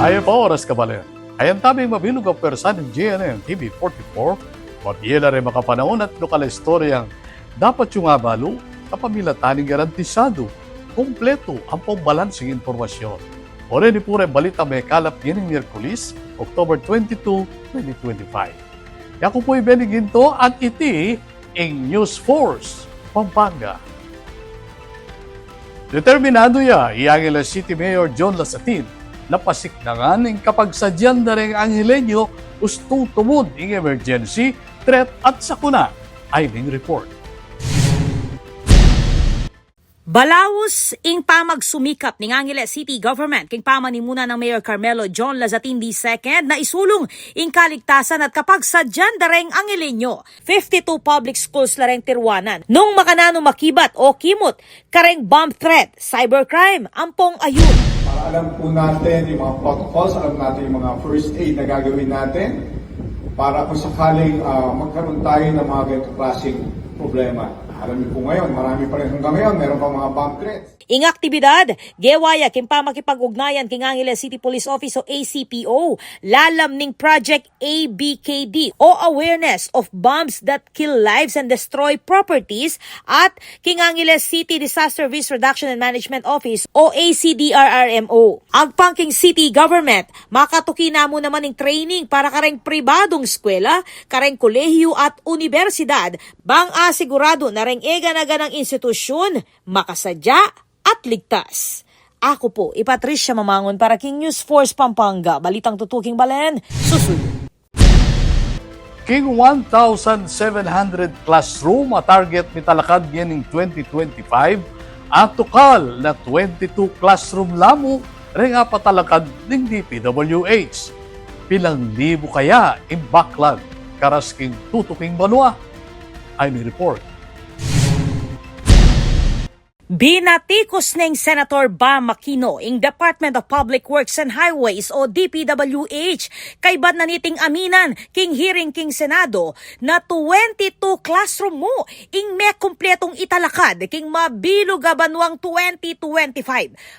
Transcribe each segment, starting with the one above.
Ayon pa oras kabalen. Ayan tabing mabilog ang persa ng GNN TV 44. Mabiyela rin makapanahon at lokal istoryang dapat yung abalo kapamila taning garantisado. Kompleto ang pambalansing informasyon. O rin po rin balita may kalap gining Miyerkules, October 22, 2025. Ako po'y Benny Ginto at iti ang News Force, Pampanga. Determinado ya, Iangela City Mayor John Lasatin, napasik na nga ng kapag sadyan na rin ang Hilenyo, ustong tumod ng emergency, threat at sakuna. Ailing report. Balawos ing pamagsumikap ni Angeles City Government king pamanimuna ng Mayor Carmelo John Lazatin II na isulong ing kaligtasan at kapag sadyan dareng Angelenyo. 52 public schools lareng tirwanan. Nung makanano makibat o kimot, kareng bomb threat, cybercrime, ampong ayun. Para alam po natin yung mga protocols, alam natin yung mga first aid na gagawin natin para kung sakaling magkaroon tayo ng mga ganitong klaseng problema. Alam niyo po ngayon, marami pa rin hanggang ngayon, meron pa mga bomb threats. Ing aktibidad, gewaya king pamakipag-ugnayan king Angeles City Police Office o ACPO, lalam ning Project ABKD o Awareness of Bombs That Kill Lives and Destroy Properties at king Angeles City Disaster Risk Reduction and Management Office o ACDRRMO. Agpang king city government, makatuki na mo naman ning training para kareng pribadong eskwela, kareng kolehiyo at universidad, bang asigurado na ring ega-naga ng institusyon, makasadya at ligtas. Ako po, Patricia Mamangon para King News Force Pampanga. Balitang tutuking balen, susunod. King 1,700 classroom a target ni talakad yan ng 2025 at tukal na 22 classroom lamo rin nga patalakad ng DPWH. Pilang libo kaya in backlog karas king tutuking banwa. Ay may report. Binatikos ng Senator Bam Aquino ing Department of Public Works and Highways o DPWH kay bad na niting aminan king hearing king Senado na 22 classroom mo ing may kumpletong italakad king mabilog banwang 2025.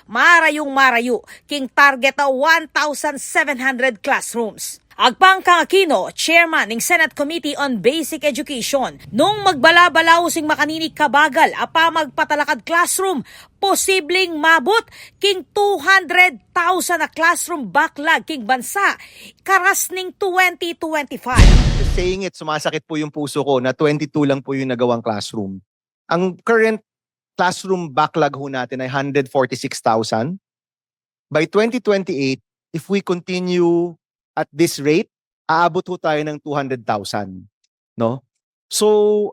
Marayo king target na 1,700 classrooms. Agpang kang Aquino, chairman ng Senate Committee on Basic Education, nung magbalabalaw sing makaninig kabagal apa magpatalakad classroom, posibleng mabot king 200,000 na classroom backlog king bansa karas ning 2025. Just saying it, sumasakit po yung puso ko na 22 lang po yung nagawang classroom. Ang current classroom backlog ho natin ay 146,000. By 2028, if we continue at this rate, aabot ho tayo ng 200,000, no? So,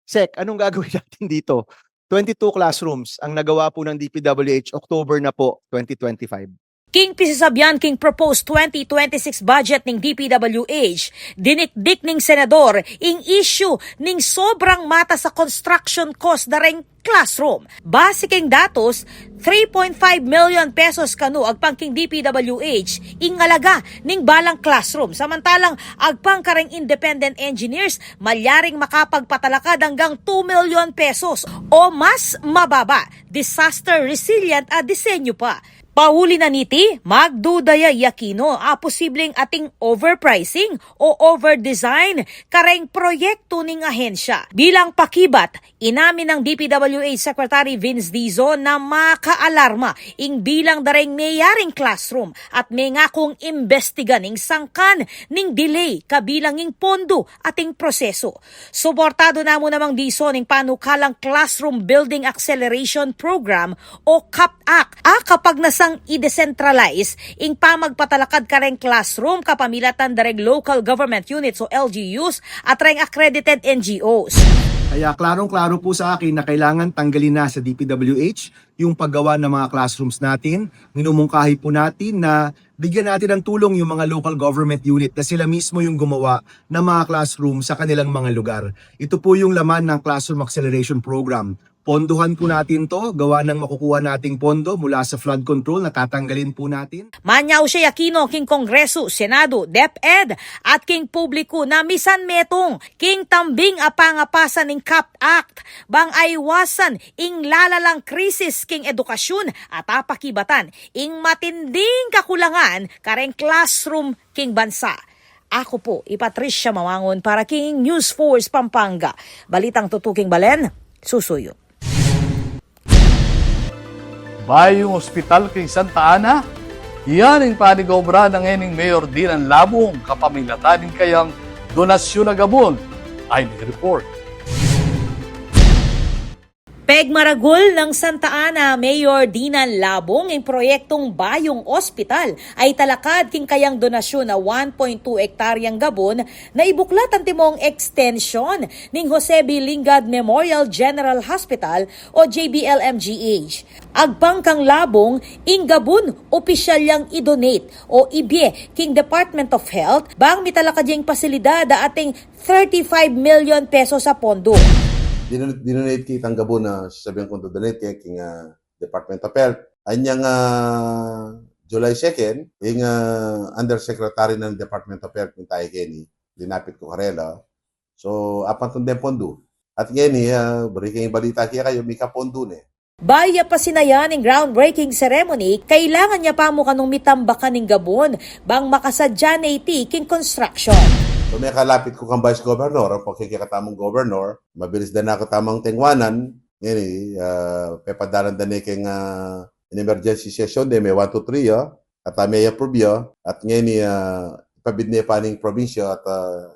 Sec, anong gagawin natin dito? 22 classrooms ang nagawa po ng DPWH October na po 2025. King pisasabyan king proposed 2026 budget ning DPWH, dinikdik ning senador ing issue ning sobrang mata sa construction cost dareng classroom. Base king datos, 3.5 million pesos kanu agpang king DPWH ing alaga ning balang classroom. Samantalang agpang kareng independent engineers malyaring makapagpatalakad hanggang 2 million pesos o mas mababa. Disaster resilient at disenyo pa. Pahuli na niti, magdudaya Aquino posibleng ating overpricing o overdesign kareng proyekto ning ahensya. Bilang pakibat, inamin ng DPWH Secretary Vince Dizon na makaalarma ing bilang dareng mayaring classroom at may ngakong imbestiga ning sangkan ning delay kabilang ing pondo ating proseso. Suportado na mo namang Dizon ning panukalang Classroom Building Acceleration Program o CAPAC kapag nasang i-decentralize ing pamagpatalakad kareng classroom kapamilatan dareng local government units o LGUs at reng accredited NGOs. Kaya klarong-klaro po sa akin na kailangan tanggalin na sa DPWH yung paggawa ng mga classrooms natin. Minumungkahi po natin na bigyan natin ng tulong yung mga local government unit na sila mismo yung gumawa ng mga classroom sa kanilang mga lugar. Ito po yung laman ng Classroom Acceleration Program. pondohan po natin to, gawa ng makukuha nating pondo mula sa flood control na tatanggalin po natin. Manyaw siya yakino king Kongreso, Senado, DepEd at king publiko na misan metong king tambing apangapasan ning CAP Act bang aywasan ing lalalang krisis king edukasyon at apakibatan ing matinding kakulangan kareng classroom king bansa. Ako po, Patricia Mawangon para king News Force Pampanga. Balitang tutuking balen, susuyo. Bayong Ospital kay Santa Ana, iyan ang panigobra ng ening Mayor Dinan Labong kapamilatanin kayang donasyon na gabon ay ni-report. Pegmaragol ng Santa Ana Mayor Dinan Labong ang proyektong Bayong Ospital ay talakad king kayang donasyon na 1.2 hektaryang gabon na ibuklat ang timong extension ning Jose B. Lingad Memorial General Hospital o JBLMGH. Agpang kang Labong, ing gabon opisyal yang i-donate o ibye king Department of Health bang mitalakad yung pasilidad ating 35 million pesos sa pondo. Dinonate kitang gabo na sabihan kong donate kaya king Department of Health. Anyang July 2nd, yung Undersecretary ng Department of Health ng tayo Kenny, dinapit ko karela. So, apan itong pondo. At ngayon, bariking balita kaya kayo, may kapondo na. Baya pa sinayan ng groundbreaking ceremony, kailangan niya pa mo kanong mitambakan ng gabon bang makasadya na iti king construction. So, may kalapit ko kang Vice Governor, ang pagkikatamong Governor, mabilis din ako tamang tingwanan, yan pepadalan din keng in emergency session, may 1 to 3, at may approve, at ngayon, ipabid niya pa ng probinsya, at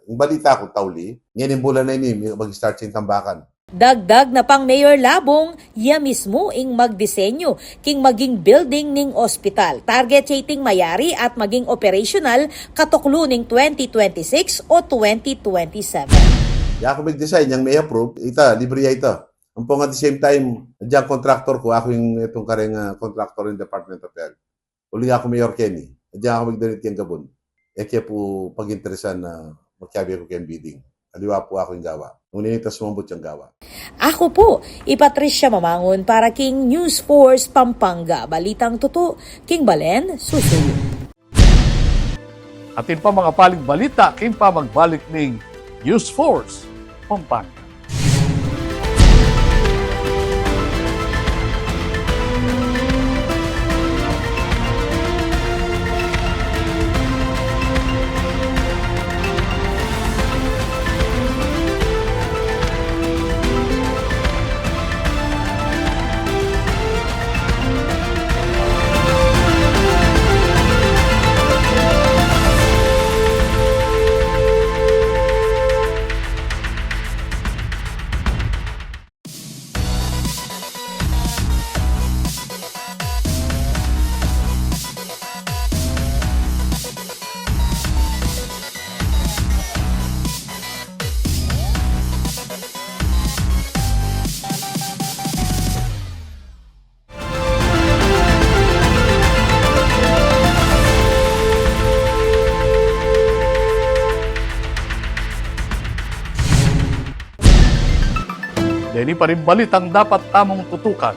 yung balita ko, tauli, ngayon yung bulan na ini, mag-start sin tambakan. Dagdag na pang Mayor Labong, iya mismo ing magdisenyo king maging building ning ospital. Target siya iting mayari at maging operational katuklo ning 2026 o 2027. Ya ako mag-design, yung may approve, libre ita. Ang pong at the same time, dyan contractor ko, ako yung itong kareng contractor in Department of Health. Uli ako Mayor Kenny, dyan ako mag-donate kayong gabon. Kaya po pag-interesan na magkabi ko kayong bidding. Aliwa po ako yung gawa. Ngunit sumambot yung gawa. Ako po, Patricia Mamangon para king News Force Pampanga. Balitang tuto, king Balen, susuyo. Atin pa mga paling balita, king pa magbalik ng News Force Pampanga. Dili pa rin balitang dapat tamong tutukan.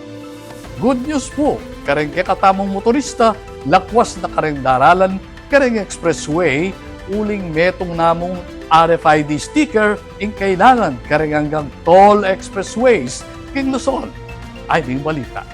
Good news po, kareng katamong motorista, lakwas na kareng daralan, kareng expressway, uling metong namong RFID sticker, ing kailangan kareng hanggang toll expressways, king Luzon. Ay ding balita.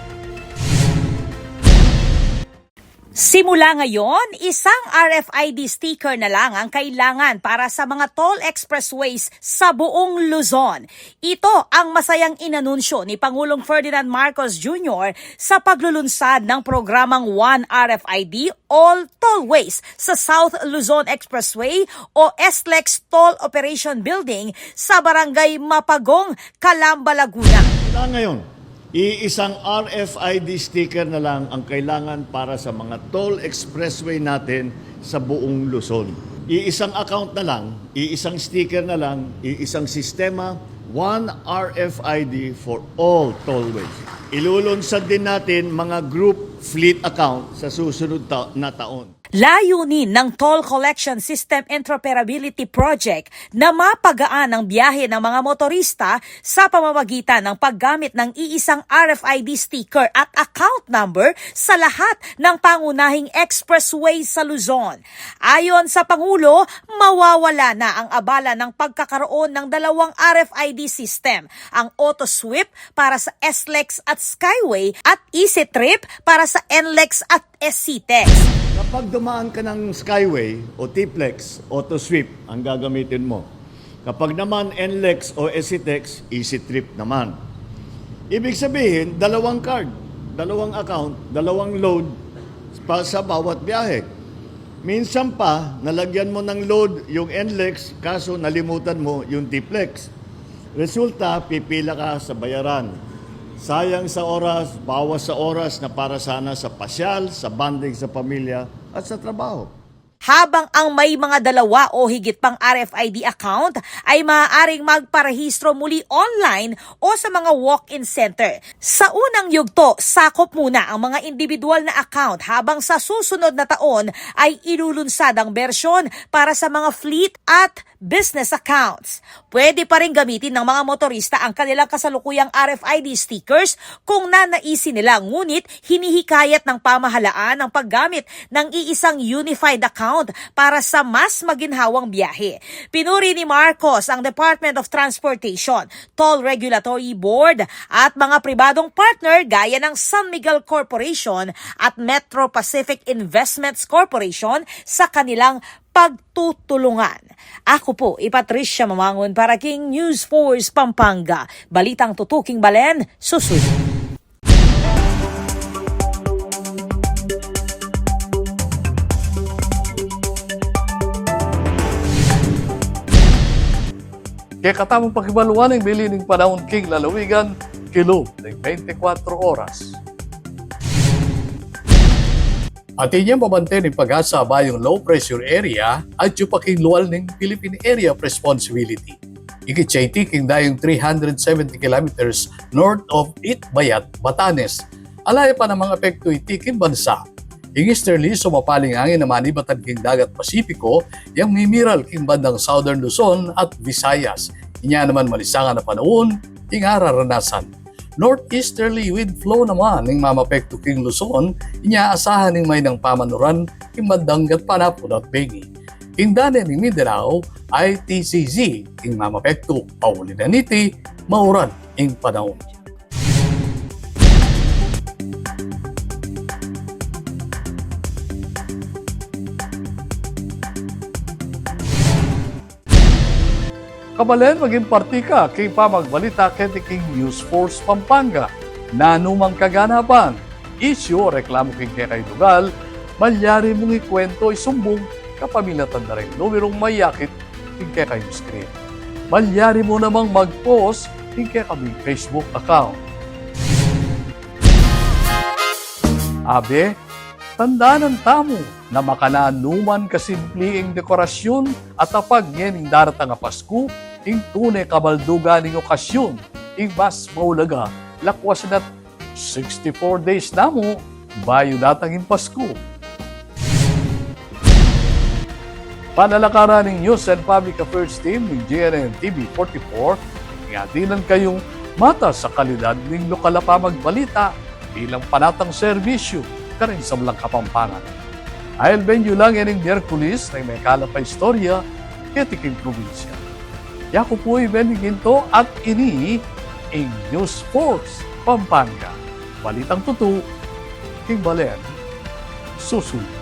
Simula ngayon, isang RFID sticker na lang ang kailangan para sa mga toll expressways sa buong Luzon. Ito ang masayang inanunsyo ni Pangulong Ferdinand Marcos Jr. sa paglulunsad ng programang One RFID All Tollways sa South Luzon Expressway o SLEX Toll Operation Building sa Barangay Mapagong, Calamba, Laguna. Mula ngayon, iisang RFID sticker na lang ang kailangan para sa mga toll expressway natin sa buong Luzon. Iisang account na lang, iisang sticker na lang, iisang sistema, one RFID for all tollways. Ilulunsad din natin mga group fleet account sa susunod na taon. Layunin ng Toll Collection System Interoperability Project na mapagaan ang biyahe ng mga motorista sa pamamagitan ng paggamit ng iisang RFID sticker at account number sa lahat ng pangunahing expressway sa Luzon. Ayon sa Pangulo, mawawala na ang abala ng pagkakaroon ng dalawang RFID system, ang AutoSweep para sa SLEX at Skyway at EasyTrip para sa NLEX at SCTEX. Kapag dumaan ka ng Skyway o T-Plex, AutoSweep ang gagamitin mo. Kapag naman NLEX o SCTEX, EasyTrip naman. Ibig sabihin, dalawang card, dalawang account, dalawang load pa sa bawat biyahe. Minsan pa, nalagyan mo ng load yung NLEX, kaso nalimutan mo yung T-Plex. Resulta, pipila ka sa bayaran. Sayang sa oras, bawas sa oras na para sana sa pasyal, sa bonding sa pamilya at sa trabaho. Habang ang may mga dalawa o higit pang RFID account ay maaaring magparehistro muli online o sa mga walk-in center. Sa unang yugto, sakop muna ang mga individual na account habang sa susunod na taon ay ilulunsad ang bersyon para sa mga fleet at business accounts. Pwede pa rin gamitin ng mga motorista ang kanilang kasalukuyang RFID stickers kung nanaisin nila, ngunit hinihikayat ng pamahalaan ang paggamit ng iisang unified account para sa mas maginhawang biyahe. Pinuri ni Marcos ang Department of Transportation, Toll Regulatory Board at mga pribadong partner gaya ng San Miguel Corporation at Metro Pacific Investments Corporation sa kanilang pagtutulungan. Ako po, Patricia Mamangon para King News Force Pampanga. Balitang tutuking balen, susunod. Kaya katamang pakibaluan ng bilining panahon king lalawigan, kilo ng 24 oras. At inyong mabantin ng pag-asa bayong low pressure area at yung pakiluwal ng Philippine Area of Responsibility. Ikitsay king dayong 370 kilometers north of Itbayat, Batanes. Alaya pa ng mga epekto itikin bansa. Ing easterly sumapaling angin na manibatan king dagat Pasipiko, yung mimiral king bandang Southern Luzon at Visayas. Inya naman malisangan na panahon, ing araranasan. Northeasterly wind flow naman ng mamapekto king Luzon, inya asahan ng may ng pamanuran king bandang Gatpanapon at Bengi. King danen ng Mindanao ay TCZ, king mamapekto Paulinaniti, mauran ing panahon. Kabalen, maging parti ka kay pamagbalita kay King News Force Pampanga. Nanumang kaganapan, isyu o reklamo king kay Dugal, malyari mong ikwento isumbong kapamilatan na rin numerong mayakit king kay screen. Malyari mo namang mag-post king kami Facebook account. Abe, tandaan ang tamo na makananuman kasimpliing dekorasyon at apag nyening daratang nga Pasko, ing tunay kabaldugan ng okasyon, ing mas maulaga, lakwas na 64 days na mo, bayo datang in Pasko. Panalakaran ng News and Public Affairs Team ng GNN TV 44, ingatinan kayong mata sa kalidad ng lokal na pamagbalita bilang panatang serbisyo karin sa Blang Kapampangan. I'll benyo lang yan ng Miyerkules na may kalapay istorya ketiking probinsya. Yako po'y beniginto at ini ang News Force Pampanga. Balitang tutu, king balen, susunod.